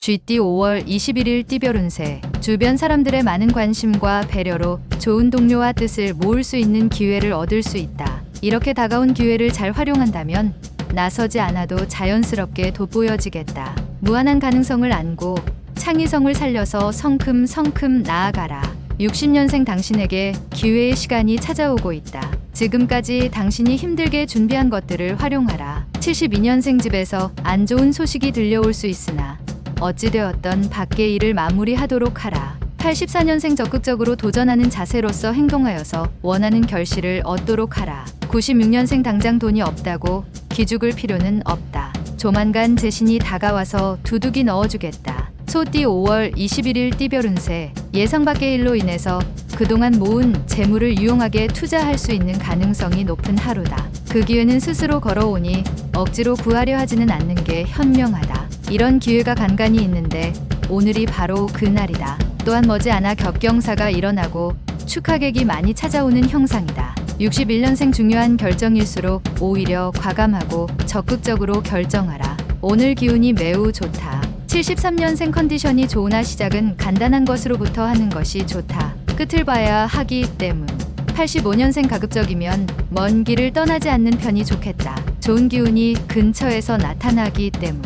GT 5월 21일 띠별 운세. 주변 사람들의 많은 관심과 배려로 좋은 동료와 뜻을 모을 수 있는 기회를 얻을 수 있다. 이렇게 다가온 기회를 잘 활용한다면 나서지 않아도 자연스럽게 돋보여지겠다. 무한한 가능성을 안고 창의성을 살려서 성큼성큼 나아가라. 60년생 당신에게 기회의 시간이 찾아오고 있다. 지금까지 당신이 힘들게 준비한 것들을 활용하라. 72년생 집에서 안 좋은 소식이 들려올 수 있으나 어찌되었던 밖의 일을 마무리하도록 하라. 84년생 적극적으로 도전하는 자세로서 행동하여서 원하는 결실을 얻도록 하라. 96년생 당장 돈이 없다고 기죽을 필요는 없다. 조만간 재신이 다가와서 두둑이 넣어주겠다. 소띠 5월 21일 띠별 운세. 예상 밖의 일로 인해서 그동안 모은 재물을 유용하게 투자할 수 있는 가능성이 높은 하루다. 그 기회는 스스로 걸어오니 억지로 구하려 하지는 않는 게 현명하다. 이런 기회가 간간히 있는데 오늘이 바로 그날이다. 또한 머지않아 겹경사가 일어나고 축하객이 많이 찾아오는 형상이다. 61년생 중요한 결정일수록 오히려 과감하고 적극적으로 결정하라. 오늘 기운이 매우 좋다. 73년생 컨디션이 좋으나 시작은 간단한 것으로부터 하는 것이 좋다. 끝을 봐야 하기 때문. 85년생 가급적이면 먼 길을 떠나지 않는 편이 좋겠다. 좋은 기운이 근처에서 나타나기 때문.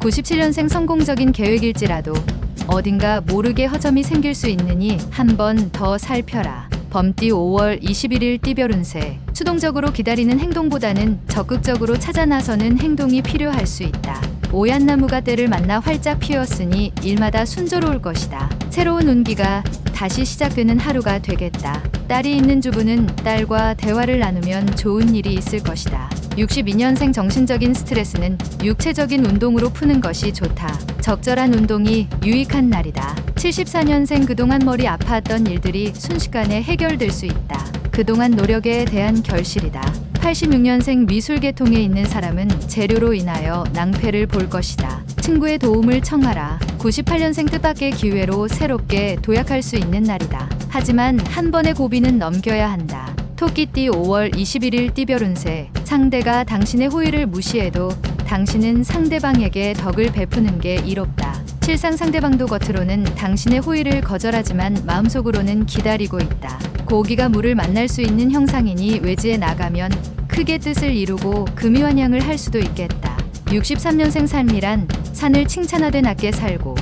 97년생 성공적인 계획일지라도 어딘가 모르게 허점이 생길 수 있으니 한 번 더 살펴라. 범띠 5월 21일 띠별 운세. 수동적으로 기다리는 행동보다는 적극적으로 찾아 나서는 행동이 필요할 수 있다. 오얏 나무가 때를 만나 활짝 피었으니 일마다 순조로울 것이다. 새로운 운기가 다시 시작되는 하루가 되겠다. 딸이 있는 주부는 딸과 대화를 나누면 좋은 일이 있을 것이다. 62년생 정신적인 스트레스는 육체적인 운동으로 푸는 것이 좋다. 적절한 운동이 유익한 날이다. 74년생 그동안 머리 아파했던 일들이 순식간에 해결될 수 있다. 그동안 노력에 대한 결실이다. 86년생 미술 계통에 있는 사람은 재료로 인하여 낭패를 볼 것이다. 친구의 도움을 청하라. 98년생 뜻밖의 기회로 새롭게 도약할 수 있는 날이다. 하지만 한 번의 고비는 넘겨야 한다. 토끼띠 5월 21일 띠별 운세. 상대가 당신의 호의를 무시해도 당신은 상대방에게 덕을 베푸는 게 이롭다. 실상 상대방도 겉으로는 당신의 호의를 거절하지만 마음속으로는 기다리고 있다. 고기가 물을 만날 수 있는 형상이니 외지에 나가면 크게 뜻을 이루고 금이환영을 할 수도 있겠다. 63년생 삶이란 산을 칭찬하되 낮게 살고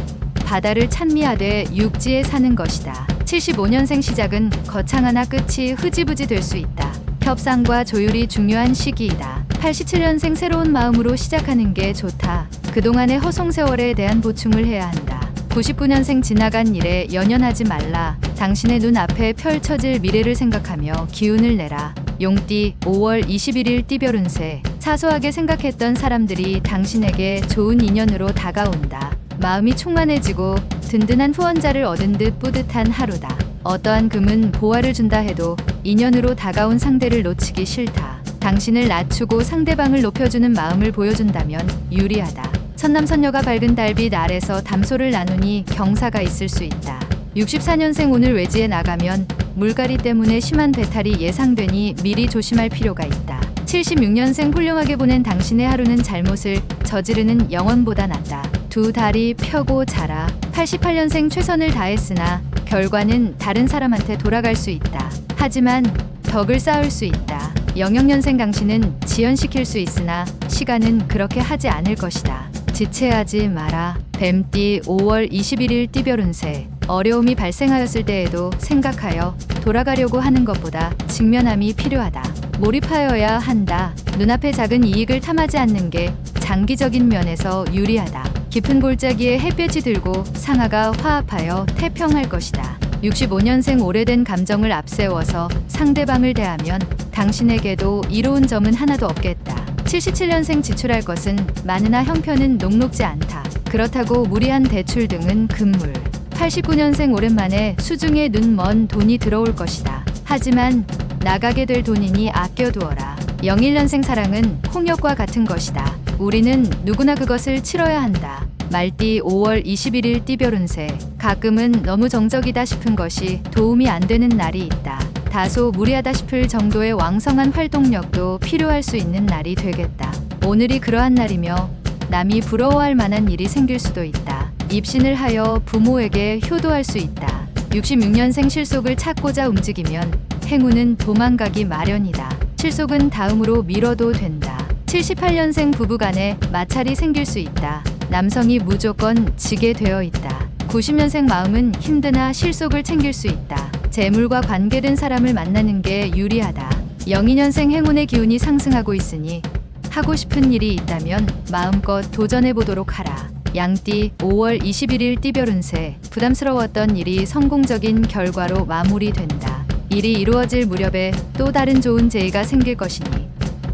바다를 찬미하되 육지에 사는 것이다. 75년생 시작은 거창하나 끝이 흐지부지 될 수 있다. 협상과 조율이 중요한 시기이다. 87년생 새로운 마음으로 시작하는 게 좋다. 그동안의 허송세월에 대한 보충을 해야 한다. 99년생 지나간 일에 연연하지 말라. 당신의 눈앞에 펼쳐질 미래를 생각하며 기운을 내라. 용띠 5월 21일 띠별 운세. 사소하게 생각했던 사람들이 당신에게 좋은 인연으로 다가온다. 마음이 충만해지고 든든한 후원자를 얻은 듯 뿌듯한 하루다. 어떠한 금은 보화를 준다 해도 인연으로 다가온 상대를 놓치기 싫다. 당신을 낮추고 상대방을 높여주는 마음을 보여준다면 유리하다. 선남선녀가 밝은 달빛 아래서 담소를 나누니 경사가 있을 수 있다. 64년생 오늘 외지에 나가면 물갈이 때문에 심한 배탈이 예상되니 미리 조심할 필요가 있다. 76년생 훌륭하게 보낸 당신의 하루는 잘못을 저지르는 영혼보다 낫다. 두 다리 펴고 자라. 88년생 최선을 다했으나 결과는 다른 사람한테 돌아갈 수 있다. 하지만 덕을 쌓을 수 있다. 00년생 당신은 지연시킬 수 있으나 시간은 그렇게 하지 않을 것이다. 지체하지 마라. 뱀띠 5월 21일 띠별 운세. 어려움이 발생하였을 때에도 생각하여 돌아가려고 하는 것보다 직면함이 필요하다. 몰입하여야 한다. 눈앞의 작은 이익을 탐하지 않는 게 장기적인 면에서 유리하다. 깊은 골짜기에 햇볕이 들고 상하가 화합하여 태평할 것이다. 65년생 오래된 감정을 앞세워서 상대방을 대하면 당신에게도 이로운 점은 하나도 없겠다. 77년생 지출할 것은 많으나 형편은 녹록지 않다. 그렇다고 무리한 대출 등은 금물. 89년생 오랜만에 수중에 눈먼 돈이 들어올 것이다. 하지만 나가게 될 돈이니 아껴두어라. 01년생 사랑은 홍역과 같은 것이다. 우리는 누구나 그것을 치러야 한다. 말띠 5월 21일 띠별 운세. 가끔은 너무 정적이다 싶은 것이 도움이 안 되는 날이 있다. 다소 무리하다 싶을 정도의 왕성한 활동력도 필요할 수 있는 날이 되겠다. 오늘이 그러한 날이며 남이 부러워할 만한 일이 생길 수도 있다. 입신을 하여 부모에게 효도할 수 있다. 66년생 실속을 찾고자 움직이면 행운은 도망가기 마련이다. 실속은 다음으로 미뤄도 된다. 78년생 부부간에 마찰이 생길 수 있다. 남성이 무조건 지게 되어 있다. 90년생 마음은 힘드나 실속을 챙길 수 있다. 재물과 관계된 사람을 만나는 게 유리하다. 02년생 행운의 기운이 상승하고 있으니 하고 싶은 일이 있다면 마음껏 도전해 보도록 하라. 양띠 5월 21일 띠별 운세. 부담스러웠던 일이 성공적인 결과로 마무리된다. 일이 이루어질 무렵에 또 다른 좋은 재해가 생길 것이니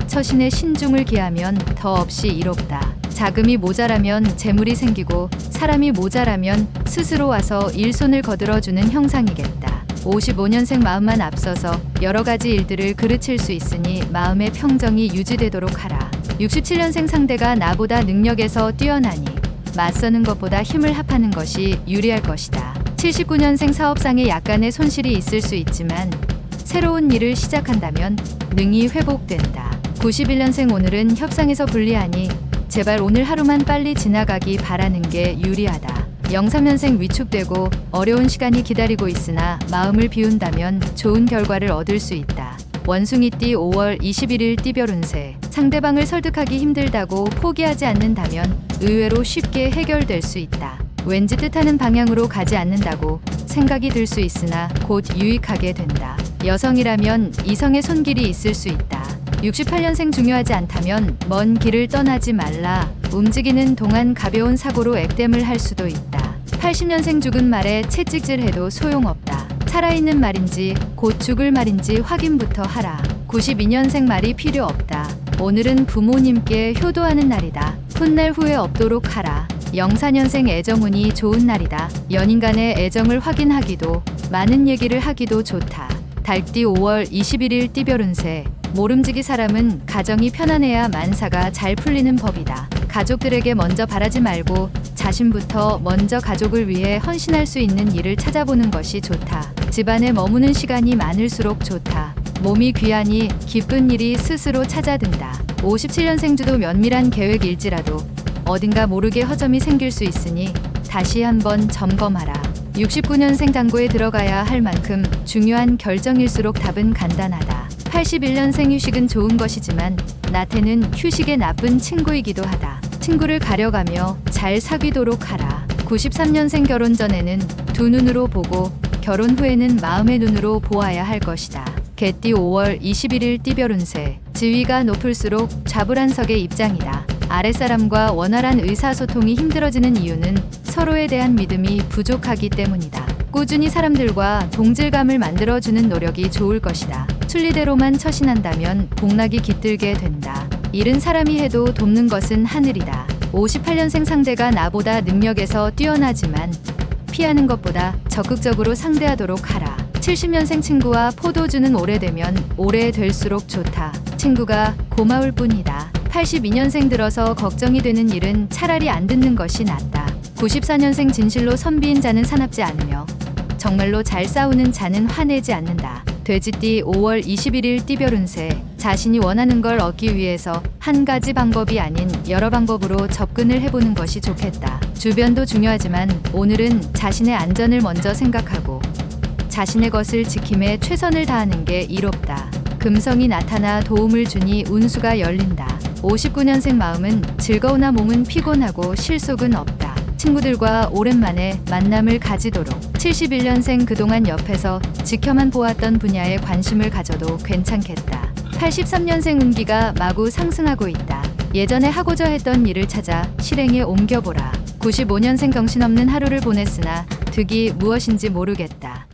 처신에 신중을 기하면 더없이 이롭다. 자금이 모자라면 재물이 생기고 사람이 모자라면 스스로 와서 일손을 거들어주는 형상이겠다. 55년생 마음만 앞서서 여러 가지 일들을 그르칠 수 있으니 마음의 평정이 유지되도록 하라. 67년생 상대가 나보다 능력에서 뛰어나니 맞서는 것보다 힘을 합하는 것이 유리할 것이다. 79년생 사업상에 약간의 손실이 있을 수 있지만 새로운 일을 시작한다면 능히 회복된다. 91년생 오늘은 협상에서 불리하니 제발 오늘 하루만 빨리 지나가기 바라는 게 유리하다. 03년생 위축되고 어려운 시간이 기다리고 있으나 마음을 비운다면 좋은 결과를 얻을 수 있다. 원숭이띠 5월 21일 띠별 운세. 상대방을 설득하기 힘들다고 포기하지 않는다면 의외로 쉽게 해결될 수 있다. 왠지 뜻하는 방향으로 가지 않는다고 생각이 들 수 있으나 곧 유익하게 된다. 여성이라면 이성의 손길이 있을 수 있다. 68년생 중요하지 않다면 먼 길을 떠나지 말라. 움직이는 동안 가벼운 사고로 액땜을 할 수도 있다. 80년생 죽은 말에 채찍질해도 소용없다. 살아있는 말인지 곧 죽을 말인지 확인부터 하라. 92년생 말이 필요 없다. 오늘은 부모님께 효도하는 날이다. 훗날 후회 없도록 하라. 04년생 애정운이 좋은 날이다. 연인 간의 애정을 확인하기도 많은 얘기를 하기도 좋다. 달띠 5월 21일 띠별 운세. 모름지기 사람은 가정이 편안해야 만사가 잘 풀리는 법이다. 가족들에게 먼저 바라지 말고 자신부터 먼저 가족을 위해 헌신할 수 있는 일을 찾아보는 것이 좋다. 집안에 머무는 시간이 많을수록 좋다. 몸이 귀하니 기쁜 일이 스스로 찾아든다. 57년생주도 면밀한 계획일지라도 어딘가 모르게 허점이 생길 수 있으니 다시 한번 점검하라. 69년생 당구에 들어가야 할 만큼 중요한 결정일수록 답은 간단하다. 81년생 휴식은 좋은 것이지만 나태는 휴식의 나쁜 친구이기도 하다. 친구를 가려가며 잘 사귀도록 하라. 93년생 결혼 전에는 두 눈으로 보고 결혼 후에는 마음의 눈으로 보아야 할 것이다. 개띠 5월 21일 띠별 운세. 지위가 높을수록 좌불안석의 입장이다. 아랫사람과 원활한 의사소통이 힘들어지는 이유는 서로에 대한 믿음이 부족하기 때문이다. 꾸준히 사람들과 동질감을 만들어주는 노력이 좋을 것이다. 순리대로만 처신한다면 복락이 깃들게 된다. 일은 사람이 해도 돕는 것은 하늘이다. 58년생 상대가 나보다 능력에서 뛰어나지만 피하는 것보다 적극적으로 상대하도록 하라. 70년생 친구와 포도주는 오래되면 오래될수록 좋다. 친구가 고마울 뿐이다. 82년생 들어서 걱정이 되는 일은 차라리 안 듣는 것이 낫다. 94년생 진실로 선비인 자는 사납지 않으며 정말로 잘 싸우는 자는 화내지 않는다. 돼지띠 5월 21일 띠별 운세. 자신이 원하는 걸 얻기 위해서 한 가지 방법이 아닌 여러 방법으로 접근을 해보는 것이 좋겠다. 주변도 중요하지만 오늘은 자신의 안전을 먼저 생각하고 자신의 것을 지킴에 최선을 다하는 게 이롭다. 금성이 나타나 도움을 주니 운수가 열린다. 59년생 마음은 즐거우나 몸은 피곤하고 실속은 없다. 친구들과 오랜만에 만남을 가지도록. 71년생 그동안 옆에서 지켜만 보았던 분야에 관심을 가져도 괜찮겠다. 83년생 운기가 마구 상승하고 있다. 예전에 하고자 했던 일을 찾아 실행에 옮겨보라. 95년생 정신없는 하루를 보냈으나 득이 무엇인지 모르겠다.